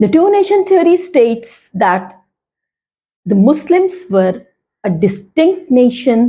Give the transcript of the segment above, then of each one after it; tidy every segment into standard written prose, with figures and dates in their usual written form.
The two nation theory states that the Muslims were a distinct nation.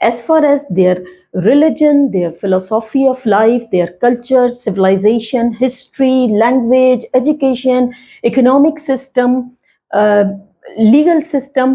as far as their religion, their philosophy of life, their culture, civilization, history, language, education, economic system, legal system,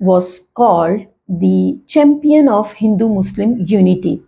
was called the champion of Hindu Muslim unity.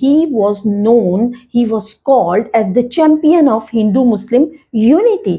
he was called as the champion of Hindu Muslim unity.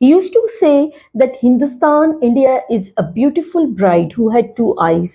He used to say that Hindustan, India is a beautiful bride who had two eyes.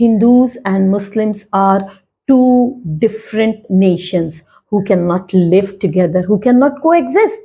Hindus and Muslims are two different nations who cannot live together, who cannot coexist.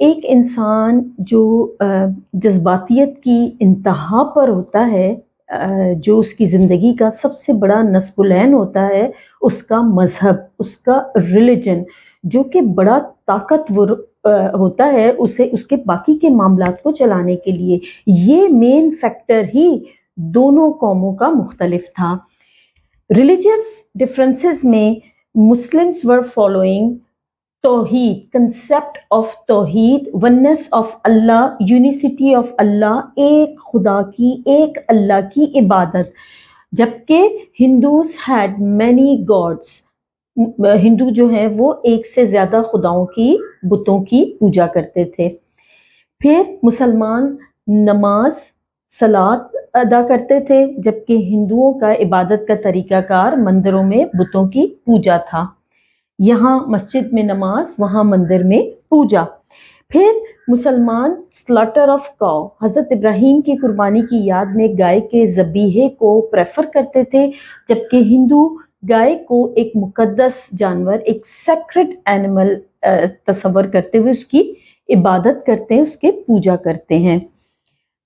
ایک انسان جو جذباتیت کی انتہا پر ہوتا ہے، جو اس کی زندگی کا سب سے بڑا نصب العین ہوتا ہے، اس کا مذہب، اس کا ریلیجن، جو کہ بڑا طاقتور ہوتا ہے اسے اس کے باقی کے معاملات کو چلانے کے لیے، یہ مین فیکٹر ہی دونوں قوموں کا مختلف تھا۔ ریلیجیس ڈفرینسز میں مسلمس ور فالوئنگ توحید، کنسیپٹ آف توحید، once of Allah, university of اللہ، ایک خدا کی، ایک اللہ کی عبادت، جبکہ ہندوز ہیڈ مینی گاڈس، ہندو جو ہیں وہ ایک سے زیادہ خداؤں کی، بتوں کی پوجا کرتے تھے۔ پھر مسلمان نماز، صلات ادا کرتے تھے، جبکہ ہندوؤں کا عبادت کا طریقہ کار مندروں میں بتوں کی پوجا تھا، یہاں مسجد میں نماز، وہاں مندر میں پوجا۔ پھر مسلمان سلاٹر آف کاؤ، حضرت ابراہیم کی قربانی کی یاد میں گائے کے ذبیحے کو پریفر کرتے تھے، جبکہ ہندو گائے کو ایک مقدس جانور، ایک سیکرڈ اینیمل تصور کرتے ہوئے اس کی عبادت کرتے ہیں، اس کے پوجا کرتے ہیں۔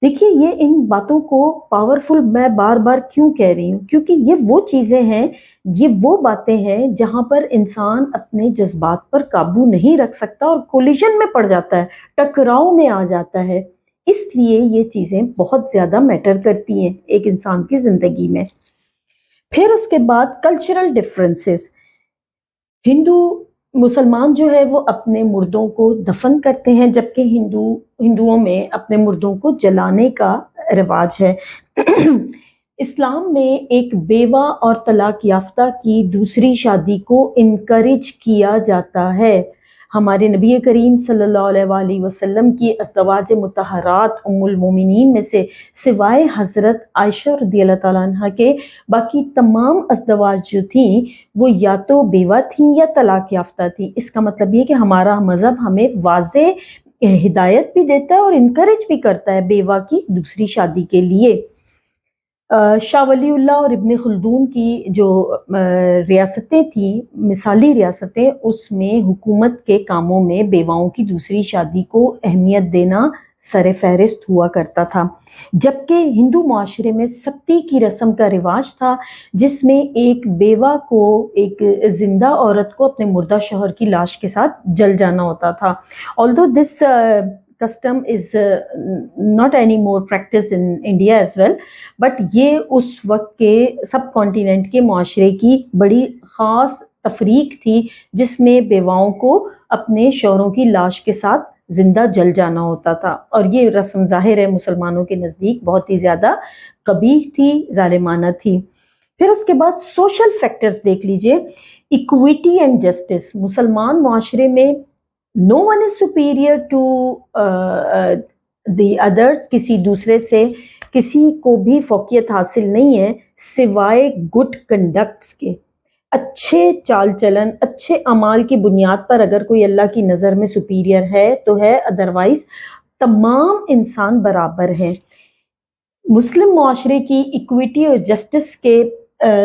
دیکھیے یہ ان باتوں کو پاورفل میں بار بار کیوں کہہ رہی ہوں، کیونکہ یہ وہ چیزیں ہیں، یہ وہ باتیں ہیں جہاں پر انسان اپنے جذبات پر قابو نہیں رکھ سکتا اور کولیشن میں پڑ جاتا ہے، ٹکراؤ میں آ جاتا ہے، اس لیے یہ چیزیں بہت زیادہ میٹر کرتی ہیں ایک انسان کی زندگی میں۔ پھر اس کے بعد کلچرل ڈفرینسز، مسلمان جو ہے وہ اپنے مردوں کو دفن کرتے ہیں، جبکہ ہندوؤں میں اپنے مردوں کو جلانے کا رواج ہے۔ اسلام میں ایک بیوہ اور طلاق یافتہ کی دوسری شادی کو انکریج کیا جاتا ہے۔ ہمارے نبی کریم صلی اللہ علیہ وآلہ وسلم کی ازدواج مطہرات ام المومنین میں سے سوائے حضرت عائشہ رضی اللہ تعالیٰ عنہ کے باقی تمام ازدواج جو تھیں وہ یا تو بیوہ تھیں یا طلاق یافتہ تھیں۔ اس کا مطلب یہ کہ ہمارا مذہب ہمیں واضح ہدایت بھی دیتا ہے اور انکریج بھی کرتا ہے بیوہ کی دوسری شادی کے لیے۔ شاہ ولی اللہ اور ابن خلدون کی جو ریاستیں تھیں، مثالی ریاستیں، اس میں حکومت کے کاموں میں بیواؤں کی دوسری شادی کو اہمیت دینا سر فہرست ہوا کرتا تھا، جبکہ ہندو معاشرے میں ستی کی رسم کا رواج تھا، جس میں ایک بیوہ کو، ایک زندہ عورت کو اپنے مردہ شوہر کی لاش کے ساتھ جل جانا ہوتا تھا۔ although this custom is not anymore practiced in India as well, but یہ اس وقت کے سب کانٹیننٹ کے معاشرے کی بڑی خاص تفریق تھی، جس میں بیواؤں کو اپنے شوہروں کی لاش کے ساتھ زندہ جل جانا ہوتا تھا، اور یہ رسم ظاہر ہے مسلمانوں کے نزدیک بہت ہی زیادہ قبیح تھی، ظالمانہ تھی۔ پھر اس کے بعد سوشل فیکٹرز دیکھ لیجئے، ایکویٹی اینڈ جسٹس، مسلمان معاشرے میں no one is superior to the others، کسی دوسرے سے کسی کو بھی فوقیت حاصل نہیں ہے سوائے گڈ کنڈکٹس کے، اچھے چال چلن، اچھے اعمال کی بنیاد پر اگر کوئی اللہ کی نظر میں سپیریئر ہے تو ہے، ادروائز تمام انسان برابر ہیں۔ مسلم معاشرے کی ایکویٹی اور جسٹس کے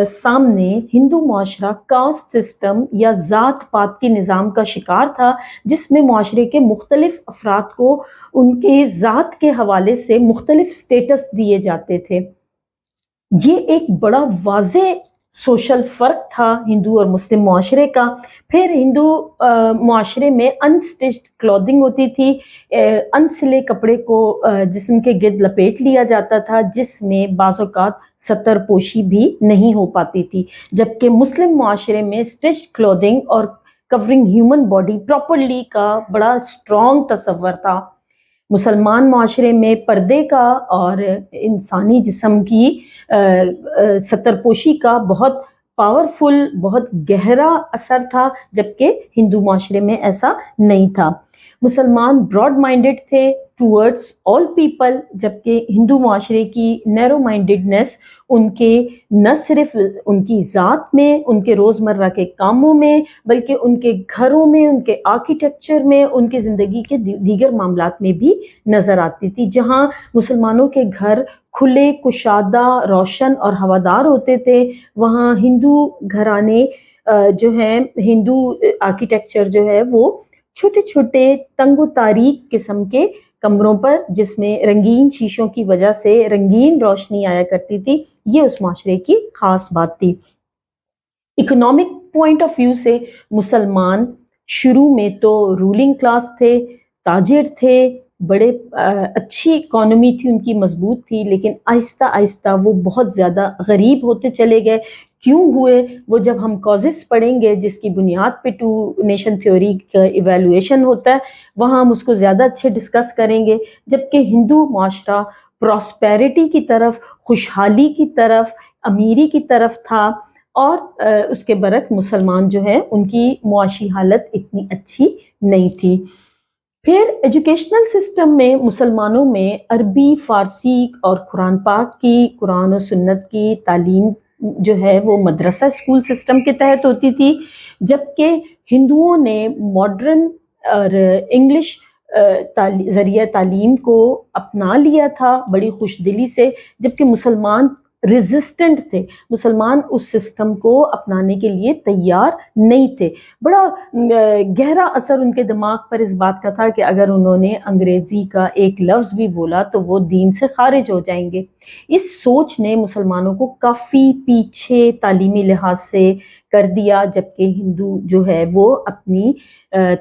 سامنے ہندو معاشرہ کاسٹ سسٹم یا ذات پات کے نظام کا شکار تھا، جس میں معاشرے کے مختلف افراد کو ان کے ذات کے حوالے سے مختلف سٹیٹس دیے جاتے تھے۔ یہ ایک بڑا واضح سوشل فرق تھا ہندو اور مسلم معاشرے کا۔ پھر ہندو معاشرے میں انسٹچڈ کلودنگ ہوتی تھی، انسلے کپڑے کو جسم کے گرد لپیٹ لیا جاتا تھا، جس میں بعض اوقات ستر پوشی بھی نہیں ہو پاتی تھی، جبکہ مسلم معاشرے میں سٹچڈ کلودنگ اور کورنگ ہیومن باڈی پراپرلی کا بڑا اسٹرانگ تصور تھا۔ مسلمان معاشرے میں پردے کا اور انسانی جسم کی ستر پوشی کا بہت پاورفل، بہت گہرا اثر تھا، جبکہ ہندو معاشرے میں ایسا نہیں تھا۔ مسلمان براڈ مائنڈڈ تھے ٹورڈز آل پیپل، جبکہ ہندو معاشرے کی نیرو مائنڈڈنس ان کے نہ صرف ان کی ذات میں، ان کے روزمرہ کے کاموں میں، بلکہ ان کے گھروں میں، ان کے آرکیٹیکچر میں، ان کے زندگی کے دیگر معاملات میں بھی نظر آتی تھی۔ جہاں مسلمانوں کے گھر کھلے، کشادہ، روشن اور ہوادار ہوتے تھے، وہاں ہندو گھرانے جو ہیں، ہندو آرکیٹیکچر جو ہے وہ چھوٹے چھوٹے تنگ و تاریک قسم کے کمروں پر جس میں رنگین شیشوں کی وجہ سے رنگین روشنی آیا کرتی تھی، یہ اس معاشرے کی خاص بات تھی۔ اکنامک پوائنٹ آف ویو سے مسلمان شروع میں تو رولنگ کلاس تھے، تاجر تھے، بڑے اچھی اکانومی تھی ان کی، مضبوط تھی، لیکن آہستہ آہستہ وہ بہت زیادہ غریب ہوتے چلے گئے۔ کیوں ہوئے وہ جب ہم کازز پڑھیں گے جس کی بنیاد پہ ٹو نیشن تھیوری کا ایویلویشن ہوتا ہے، وہاں ہم اس کو زیادہ اچھے ڈسکس کریں گے۔ جبکہ ہندو معاشرہ پراسپیرٹی کی طرف، خوشحالی کی طرف، امیری کی طرف تھا، اور اس کے برعکس مسلمان جو ہے ان کی معاشی حالت اتنی اچھی نہیں تھی۔ پھر ایجوکیشنل سسٹم میں مسلمانوں میں عربی، فارسی اور قرآن پاک کی، قرآن و سنت کی تعلیم جو ہے وہ مدرسہ اسکول سسٹم کے تحت ہوتی تھی، جبکہ ہندوؤں نے ماڈرن اور انگلش ذریعہ تعلیم کو اپنا لیا تھا بڑی خوش دلی سے، جبکہ مسلمان ریزسٹنٹ تھے، مسلمان اس سسٹم کو اپنانے کے لیے تیار نہیں تھے۔ بڑا گہرا اثر ان کے دماغ پر اس بات کا تھا کہ اگر انہوں نے انگریزی کا ایک لفظ بھی بولا تو وہ دین سے خارج ہو جائیں گے۔ اس سوچ نے مسلمانوں کو کافی پیچھے تعلیمی لحاظ سے کر دیا، جبکہ ہندو جو ہے وہ اپنی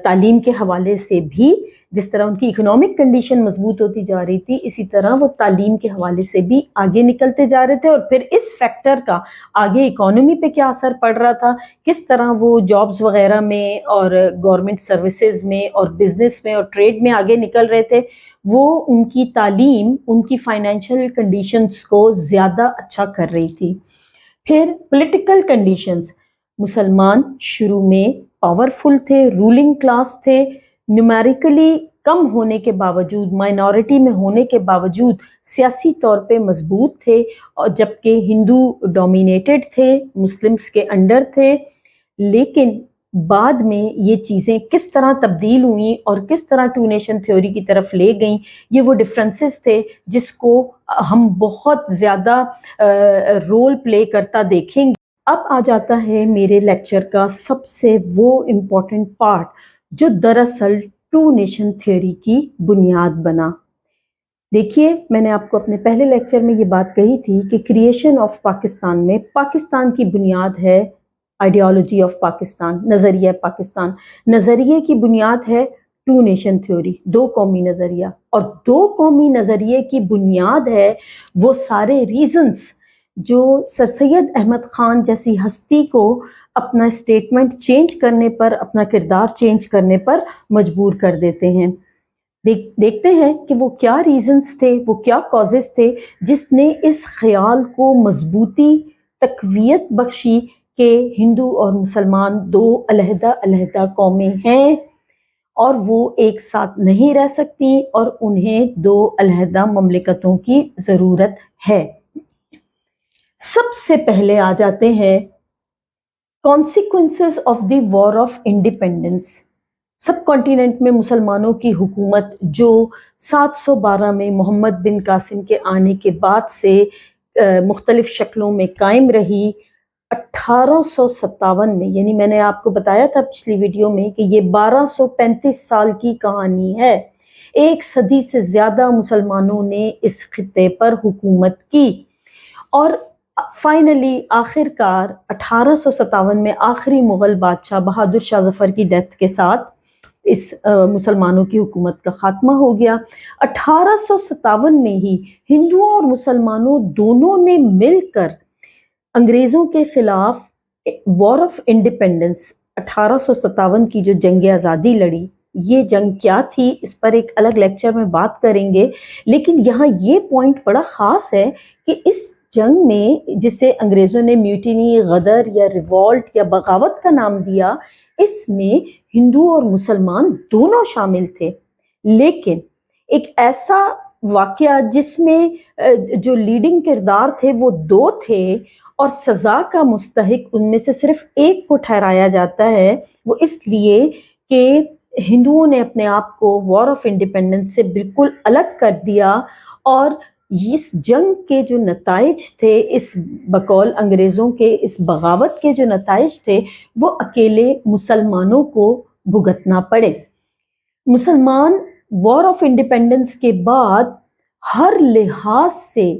تعلیم کے حوالے سے بھی، جس طرح ان کی اکنامک کنڈیشن مضبوط ہوتی جا رہی تھی، اسی طرح وہ تعلیم کے حوالے سے بھی آگے نکلتے جا رہے تھے۔ اور پھر اس فیکٹر کا آگے اکانومی پہ کیا اثر پڑ رہا تھا، کس طرح وہ جابز وغیرہ میں اور گورنمنٹ سروسز میں اور بزنس میں اور ٹریڈ میں آگے نکل رہے تھے، وہ ان کی تعلیم ان کی فائنینشیل کنڈیشنز کو زیادہ اچھا کر رہی تھی۔ پھر پولیٹیکل کنڈیشنز، مسلمان شروع میں پاورفل تھے، رولنگ کلاس تھے، نیومیریکلی کم ہونے کے باوجود، مائنورٹی میں ہونے کے باوجود سیاسی طور پہ مضبوط تھے، اور جبکہ ہندو ڈومینیٹڈ تھے، مسلمز کے انڈر تھے۔ لیکن بعد میں یہ چیزیں کس طرح تبدیل ہوئیں اور کس طرح ٹو نیشن تھیوری کی طرف لے گئیں، یہ وہ ڈفرینسز تھے جس کو ہم بہت زیادہ رول پلے کرتا دیکھیں گے۔ اب آ جاتا ہے میرے لیکچر کا سب سے وہ امپورٹنٹ پارٹ جو دراصل ٹو نیشن تھیوری کی بنیاد بنا۔ دیکھیے، میں نے آپ کو اپنے پہلے لیکچر میں یہ بات کہی تھی کہ کریشن آف پاکستان میں پاکستان کی بنیاد ہے آئیڈیالوجی آف پاکستان، نظریہ پاکستان۔ نظریے کی بنیاد ہے ٹو نیشن تھیوری، دو قومی نظریہ، اور دو قومی نظریے کی بنیاد ہے وہ سارے ریزنز جو سر سید احمد خان جیسی ہستی کو اپنا اسٹیٹمنٹ چینج کرنے پر، اپنا کردار چینج کرنے پر مجبور کر دیتے ہیں۔ دیکھتے ہیں کہ وہ کیا ریزنز تھے، وہ کیا کازز تھے جس نے اس خیال کو مضبوطی، تقویت بخشی کہ ہندو اور مسلمان دو علیحدہ علیحدہ قومیں ہیں اور وہ ایک ساتھ نہیں رہ سکتی، اور انہیں دو علیحدہ مملکتوں کی ضرورت ہے۔ سب سے پہلے آ جاتے ہیں consequences of the war of independence. سب کانٹیننٹ میں مسلمانوں کی حکومت جو 712 میں محمد بن قاسم کے آنے کے بعد سے مختلف شکلوں میں قائم رہی، 1857 میں، یعنی میں نے آپ کو بتایا تھا پچھلی ویڈیو میں کہ یہ 1235 سال کی کہانی ہے، ایک صدی سے زیادہ مسلمانوں نے اس خطے پر حکومت کی، اور فائنلی آخر کار 1857 میں آخری مغل بادشاہ بہادر شاہ ظفر کی ڈیتھ کے ساتھ اس مسلمانوں کی حکومت کا خاتمہ ہو گیا۔ 1857 میں ہی ہندوؤں اور مسلمانوں دونوں نے مل کر انگریزوں کے خلاف وار آف انڈیپینڈنس، 1857 کی جو جنگ آزادی لڑی، یہ جنگ کیا تھی اس پر ایک الگ لیکچر میں بات کریں گے، لیکن یہاں یہ پوائنٹ بڑا خاص ہے کہ اس جنگ میں، جسے انگریزوں نے میوٹینی، غدر یا ریوالٹ یا بغاوت کا نام دیا، اس میں ہندو اور مسلمان دونوں شامل تھے، لیکن ایک ایسا واقعہ جس میں جو لیڈنگ کردار تھے وہ دو تھے، اور سزا کا مستحق ان میں سے صرف ایک کو ٹھہرایا جاتا ہے، وہ اس لیے کہ ہندوؤں نے اپنے آپ کو وار آف انڈیپینڈنس سے بالکل الگ کر دیا، اور اس جنگ کے جو نتائج تھے، اس بقول انگریزوں کے اس بغاوت کے جو نتائج تھے، وہ اکیلے مسلمانوں کو بھگتنا پڑے۔ مسلمان وار آف انڈیپینڈنس کے بعد ہر لحاظ سے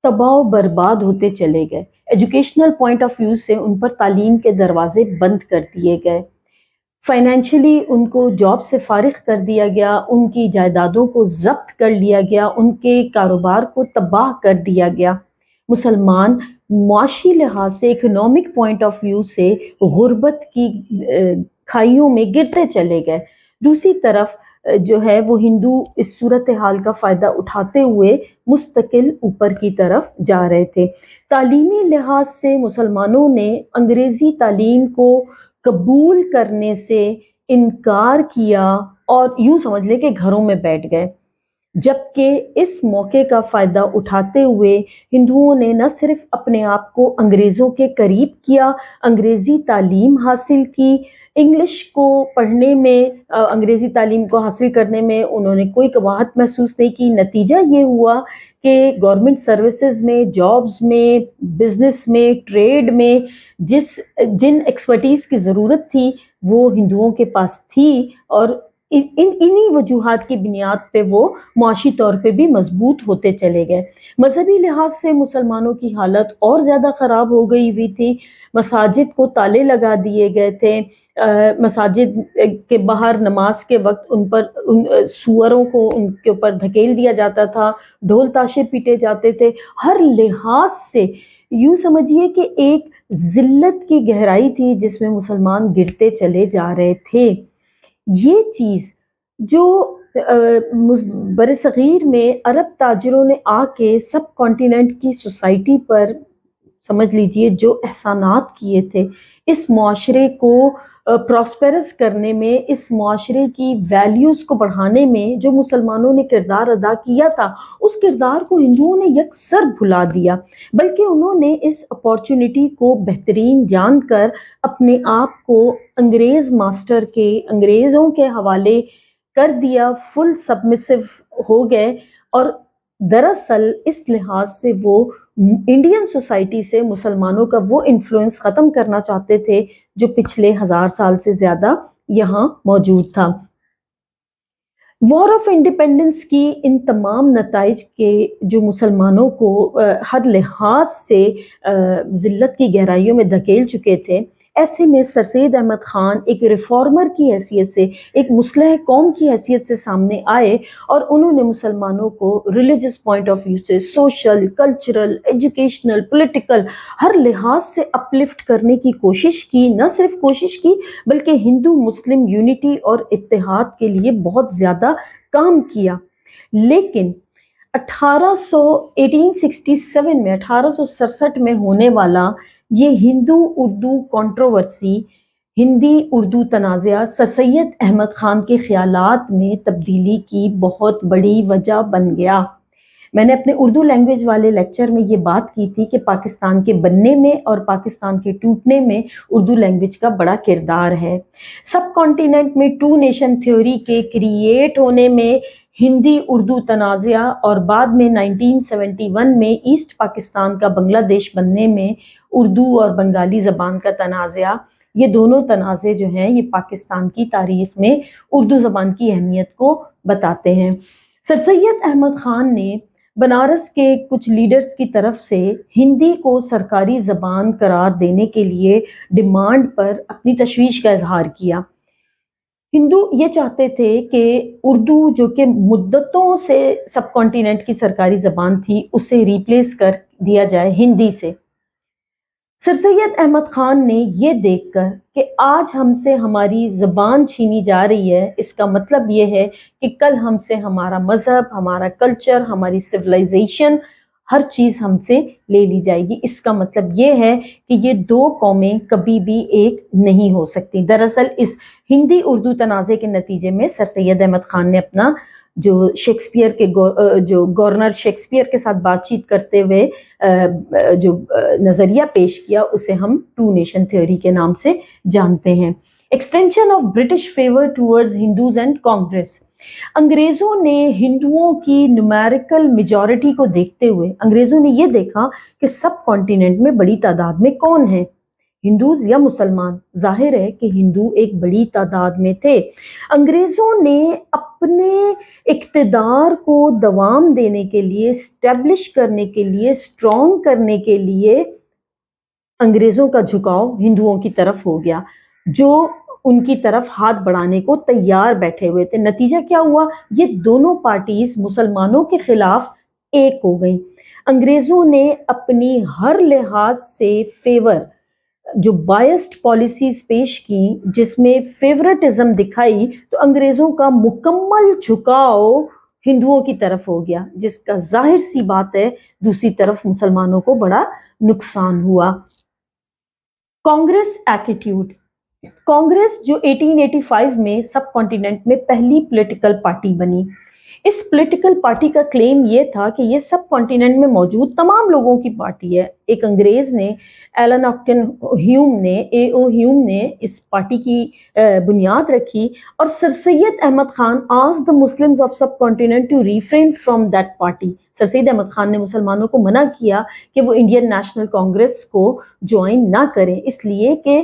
تباہ و برباد ہوتے چلے گئے. ایجوکیشنل پوائنٹ آف ویو سے ان پر تعلیم کے دروازے بند کر دیے گئے، فائنینشلی ان کو جاب سے فارغ کر دیا گیا، ان کی جائیدادوں کو ضبط کر لیا گیا، ان کے کاروبار کو تباہ کر دیا گیا. مسلمان معاشی لحاظ سے، اکنامک پوائنٹ آف ویو سے غربت کی کھائیوں میں گرتے چلے گئے. دوسری طرف جو ہے وہ ہندو اس صورتحال کا فائدہ اٹھاتے ہوئے مستقل اوپر کی طرف جا رہے تھے. تعلیمی لحاظ سے مسلمانوں نے انگریزی تعلیم کو قبول کرنے سے انکار کیا اور یوں سمجھ لے کہ گھروں میں بیٹھ گئے، جبکہ اس موقع کا فائدہ اٹھاتے ہوئے ہندوؤں نے نہ صرف اپنے آپ کو انگریزوں کے قریب کیا، انگریزی تعلیم حاصل کی، انگلش کو پڑھنے میں، انگریزی تعلیم کو حاصل کرنے میں انہوں نے کوئی قباحت محسوس نہیں کی. نتیجہ یہ ہوا کہ گورنمنٹ سروسز میں، جابز میں، بزنس میں، ٹریڈ میں جن ایکسپرٹیز کی ضرورت تھی وہ ہندوؤں کے پاس تھی، اور انہی وجوہات کی بنیاد پہ وہ معاشی طور پہ بھی مضبوط ہوتے چلے گئے. مذہبی لحاظ سے مسلمانوں کی حالت اور زیادہ خراب ہو گئی ہوئی تھی. مساجد کو تالے لگا دیے گئے تھے، مساجد کے باہر نماز کے وقت ان پر سوروں کو ان کے اوپر دھکیل دیا جاتا تھا، ڈھول تاشے پیٹے جاتے تھے. ہر لحاظ سے یوں سمجھیے کہ ایک ذلت کی گہرائی تھی جس میں مسلمان گرتے چلے جا رہے تھے. یہ چیز جو برصغیر میں عرب تاجروں نے آ کے سب کانٹیننٹ کی سوسائٹی پر سمجھ لیجئے جو احسانات کیے تھے، اس معاشرے کو پراسپیرس کرنے میں، اس معاشرے کی ویلیوز کو بڑھانے میں جو مسلمانوں نے کردار ادا کیا تھا، اس کردار کو ہندوؤں نے یکسر بھلا دیا، بلکہ انہوں نے اس اپارچونٹی کو بہترین جان کر اپنے آپ کو انگریز ماسٹر کے، انگریزوں کے حوالے کر دیا، فل سبمسو ہو گئے. اور دراصل اس لحاظ سے وہ انڈین سوسائٹی سے مسلمانوں کا وہ انفلوئنس ختم کرنا چاہتے تھے جو پچھلے 1000 سال سے زیادہ یہاں موجود تھا. وار آف انڈیپینڈنس کی ان تمام نتائج کے جو مسلمانوں کو ہر لحاظ سے ذلت کی گہرائیوں میں دھکیل چکے تھے، ایسے میں سر سید احمد خان ایک ریفارمر کی حیثیت سے، ایک مصلح قوم کی حیثیت سے سامنے آئے، اور انہوں نے مسلمانوں کو ریلیجس پوائنٹ آف ویو سے، سوشل، کلچرل، ایجوکیشنل، پولیٹیکل ہر لحاظ سے اپلفٹ کرنے کی کوشش کی. نہ صرف کوشش کی بلکہ ہندو مسلم یونٹی اور اتحاد کے لیے بہت زیادہ کام کیا. لیکن 1867 میں، 1867 میں ہونے والا یہ ہندو اردو کنٹروورسی، ہندی اردو تنازعہ سر سید احمد خان کے خیالات میں تبدیلی کی بہت بڑی وجہ بن گیا. میں نے اپنے اردو لینگویج والے لیکچر میں یہ بات کی تھی کہ پاکستان کے بننے میں اور پاکستان کے ٹوٹنے میں اردو لینگویج کا بڑا کردار ہے. سب کانٹیننٹ میں ٹو نیشن تھیوری کے کریٹ ہونے میں، ہندی اردو تنازعہ، اور بعد میں 1971 میں ایسٹ پاکستان کا بنگلہ دیش بننے میں اردو اور بنگالی زبان کا تنازعہ، یہ دونوں تنازع جو ہیں یہ پاکستان کی تاریخ میں اردو زبان کی اہمیت کو بتاتے ہیں. سر سید احمد خان نے بنارس کے کچھ لیڈرز کی طرف سے ہندی کو سرکاری زبان قرار دینے کے لیے ڈیمانڈ پر اپنی تشویش کا اظہار کیا. ہندو یہ چاہتے تھے کہ اردو جو کہ مدتوں سے سب کانٹیننٹ کی سرکاری زبان تھی، اسے ریپلیس کر دیا جائے ہندی سے. سر سید احمد خان نے یہ دیکھ کر کہ آج ہم سے ہماری زبان چھینی جا رہی ہے، اس کا مطلب یہ ہے کہ کل ہم سے ہمارا مذہب، ہمارا کلچر، ہماری سویلائزیشن، ہر چیز ہم سے لے لی جائے گی. اس کا مطلب یہ ہے کہ یہ دو قومیں کبھی بھی ایک نہیں ہو سکتی. دراصل اس ہندی اردو تنازع کے نتیجے میں سر سید احمد خان نے اپنا جو شیکسپیئر کے جو گورنر شیکسپیئر کے ساتھ بات چیت کرتے ہوئے جو نظریہ پیش کیا، اسے ہم ٹو نیشن تھیوری کے نام سے جانتے ہیں. Extension of British favour towards Hindus and Congress. انگریزوں نے ہندوؤں کی نومیریکل میجورٹی کو دیکھتے ہوئے انگریزوں نے یہ دیکھا کہ سب کانٹیننٹ میں بڑی تعداد میں کون ہیں؟ ہندوز یا مسلمان، ظاہر ہے کہ ہندو ایک بڑی تعداد میں تھے۔ انگریزوں نے اپنے اقتدار کو دوام دینے کے لیے، اسٹیبلش کرنے کے لیے، اسٹرانگ کرنے کے لیے انگریزوں کا جھکاؤ ہندوؤں کی طرف ہو گیا، جو ان کی طرف ہاتھ بڑھانے کو تیار بیٹھے ہوئے تھے۔ نتیجہ کیا ہوا؟ یہ دونوں پارٹیز مسلمانوں کے خلاف ایک ہو گئیں۔ انگریزوں نے اپنی ہر لحاظ سے فیور جو بائسڈ پالیسیز پیش کی، جس میں فیورٹزم دکھائی، تو انگریزوں کا مکمل جھکاؤ ہندوؤں کی طرف ہو گیا، جس کا ظاہر سی بات ہے دوسری طرف مسلمانوں کو بڑا نقصان ہوا۔ کانگریس ایٹیٹیوڈ، کانگریس جو 1885 میں سب کانٹیننٹ میں پہلی پولیٹیکل پارٹی بنی، اس پولیٹیکل پارٹی کا کلیم یہ تھا کہ یہ سب کانٹیننٹ میں موجود تمام لوگوں کی پارٹی ہے۔ ایک انگریز نے، ایلن آکٹن ہیوم نے، اے او ہیوم نے اس پارٹی کی بنیاد رکھی، اور سر سید Ahmad Khan asked the Muslims of subcontinent to refrain from that party۔ سر سید احمد خان نے مسلمانوں کو منع کیا کہ وہ انڈین نیشنل کانگریس کو جوائن نہ کریں، اس لیے کہ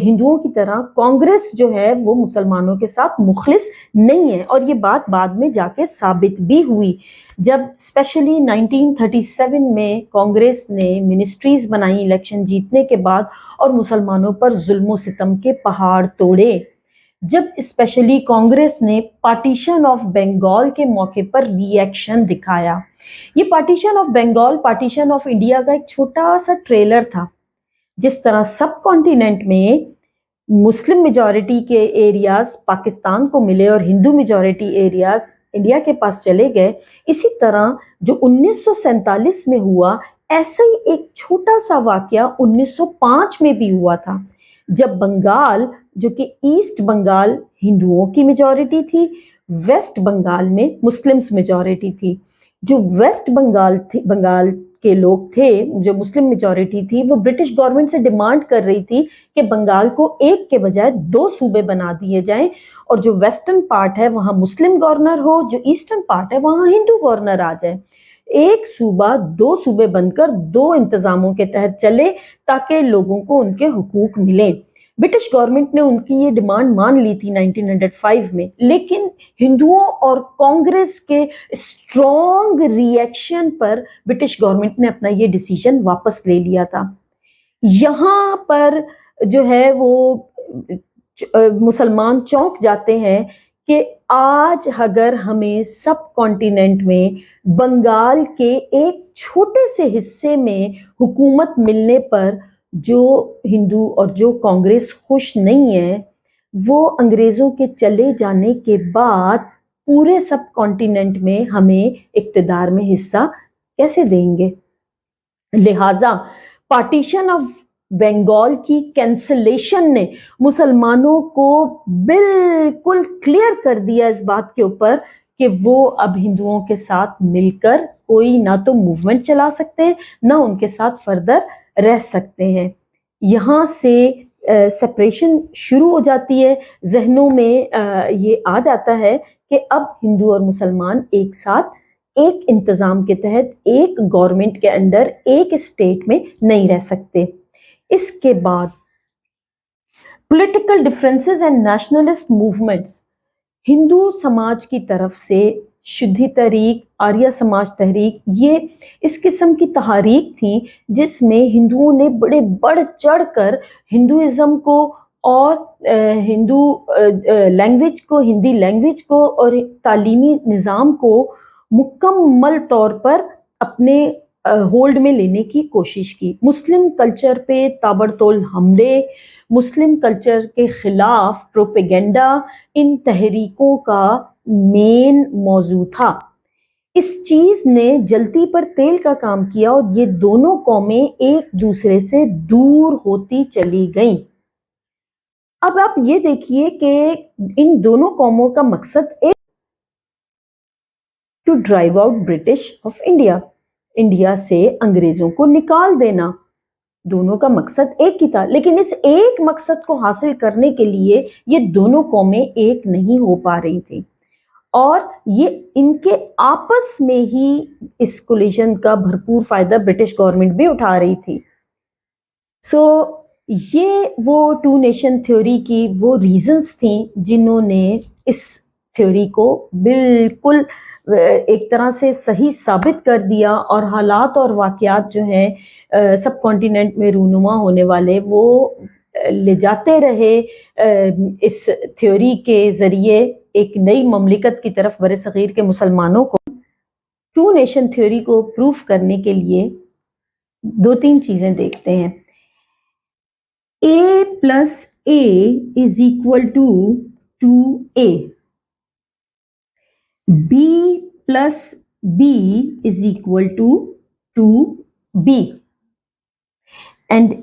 ہندوؤں کی طرح کانگریس جو ہے وہ مسلمانوں کے ساتھ مخلص نہیں ہے، اور یہ بات بعد میں جا کے ثابت بھی ہوئی، جب اسپیشلی 1937 میں کانگریس نے منسٹریز بنائی الیکشن جیتنے کے بعد، اور مسلمانوں پر ظلم و ستم کے پہاڑ توڑے۔ جب اسپیشلی کانگریس نے پارٹیشن آف بنگال کے موقع پر ری ایکشن دکھایا۔ یہ partition of Bengal partition of India کا ایک چھوٹا سا ٹریلر تھا۔ جس طرح سب کانٹیننٹ میں مسلم میجورٹی کے ایریاز پاکستان کو ملے اور ہندو میجورٹی ایریاز انڈیا کے پاس چلے گئے، اسی طرح جو 1947 میں ہوا، ایسا ہی ایک چھوٹا سا واقعہ 1905 میں بھی ہوا تھا، جب بنگال جو کہ ایسٹ بنگال ہندوؤں کی میجورٹی تھی، ویسٹ بنگال میں مسلمز میجورٹی تھی۔ جو ویسٹ بنگال کے لوگ تھے، جو مسلم میجورٹی تھی، وہ برٹش گورنمنٹ سے ڈیمانڈ کر رہی تھی کہ بنگال کو ایک کے بجائے 2 صوبے بنا دیے جائیں، اور جو ویسٹرن پارٹ ہے وہاں مسلم گورنر ہو، جو ایسٹرن پارٹ ہے وہاں ہندو گورنر آ جائے۔ ایک صوبہ 2 صوبے بن کر 2 انتظاموں کے تحت چلے، تاکہ لوگوں کو ان کے حقوق ملیں۔ برٹش گورنمنٹ نے ان کی یہ ڈیمانڈ مان لی تھی 1905 میں، لیکن ہندوؤں اور کانگریس کے اسٹرانگ ری ایکشن پر برٹش گورنمنٹ نے اپنا یہ ڈیسیژن واپس لے لیا تھا۔ یہاں پر جو ہے وہ مسلمان چونک جاتے ہیں کہ آج اگر ہمیں سب کانٹیننٹ میں بنگال کے ایک چھوٹے سے حصے میں حکومت ملنے پر جو ہندو اور جو کانگریس خوش نہیں ہے، وہ انگریزوں کے چلے جانے کے بعد پورے سب کانٹیننٹ میں ہمیں اقتدار میں حصہ کیسے دیں گے؟ لہٰذا پارٹیشن آف بنگال کی کینسلیشن نے مسلمانوں کو بالکل کلیئر کر دیا اس بات کے اوپر کہ وہ اب ہندوؤں کے ساتھ مل کر کوئی نہ تو موومنٹ چلا سکتے ہیں، نہ ان کے ساتھ فردر رہ سکتے ہیں۔ یہاں سے سپریشن شروع ہو جاتی ہے، ذہنوں میں یہ آ جاتا ہے کہ اب ہندو اور مسلمان ایک ساتھ ایک انتظام کے تحت ایک گورنمنٹ کے انڈر ایک اسٹیٹ میں نہیں رہ سکتے۔ اس کے بعد political differences and nationalist movements, ہندو سماج کی طرف سے شدھی تحریک، آریہ سماج تحریک، یہ اس قسم کی تحریک تھیں جس میں ہندوؤں نے بڑے بڑھ چڑھ کر ہندوازم کو اور ہندو لینگویج کو، ہندی لینگویج کو اور تعلیمی نظام کو مکمل طور پر اپنے ہولڈ میں لینے کی کوشش کی۔ مسلم کلچر پہ تابڑتوڑ حملے، مسلم کلچر کے خلاف پروپیگنڈا، ان تحریکوں کا مین موضوع تھا۔ اس چیز نے جلتی پر تیل کا کام کیا اور یہ دونوں قومیں ایک دوسرے سے دور ہوتی چلی گئیں۔ اب آپ یہ دیکھیے کہ ان دونوں قوموں کا مقصد ایک to drive out British of India, India سے انگریزوں کو نکال دینا، دونوں کا مقصد ایک ہی تھا، لیکن اس ایک مقصد کو حاصل کرنے کے لیے یہ دونوں قومیں ایک نہیں ہو پا رہی تھیں، اور یہ ان کے آپس میں ہی اس کولیشن کا بھرپور فائدہ برٹش گورنمنٹ بھی اٹھا رہی تھی۔ یہ وہ ٹو نیشن تھیوری کی وہ ریزنز تھیں جنہوں نے اس تھیوری کو بالکل ایک طرح سے صحیح ثابت کر دیا، اور حالات اور واقعات جو ہیں سب کانٹیننٹ میں رونما ہونے والے، وہ لے جاتے رہے اس تھیوری کے ذریعے ایک نئی مملکت کی طرف بر صغیر کے مسلمانوں کو۔ ٹو نیشن تھیوری کو پروف کرنے کے لیے دو تین چیزیں دیکھتے ہیں۔ A plus A is equal to 2A. B plus B is equal to 2B. And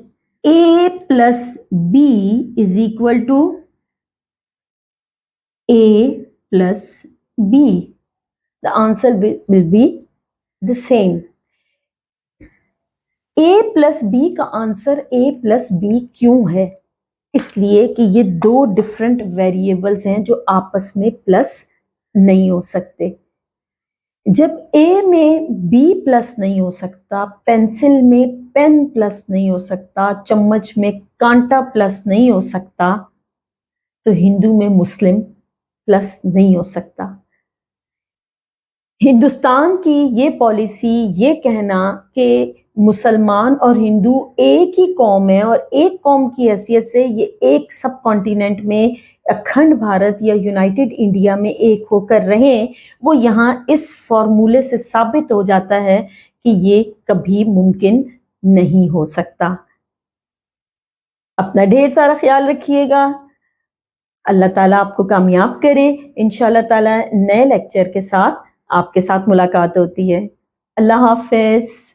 A plus B is equal to A plus B. The answer will be the same. A plus B کا answer A plus B کیوں ہے؟ اس لیے کہ یہ دو different variables ہیں جو آپس میں پلس نہیں ہو سکتے۔ جب A میں B پلس نہیں ہو سکتا، پینسل میں پین پلس نہیں ہو سکتا، چمچ میں کانٹا پلس نہیں ہو سکتا، تو ہندو میں مسلم پلس نہیں ہو سکتا۔ ہندوستان کی یہ پالیسی، یہ کہنا کہ مسلمان اور ہندو ایک ہی قوم ہے اور ایک قوم کی حیثیت سے یہ ایک سب کانٹیننٹ میں اکھنڈ بھارت یا یونائٹڈ انڈیا میں ایک ہو کر رہیں، وہ یہاں اس فارمولے سے ثابت ہو جاتا ہے کہ یہ کبھی ممکن نہیں ہو سکتا۔ اپنا ڈھیر سارا خیال رکھیے گا، اللہ تعالیٰ آپ کو کامیاب کرے۔ انشاءاللہ تعالیٰ نئے لیکچر کے ساتھ آپ کے ساتھ ملاقات ہوتی ہے۔ اللہ حافظ۔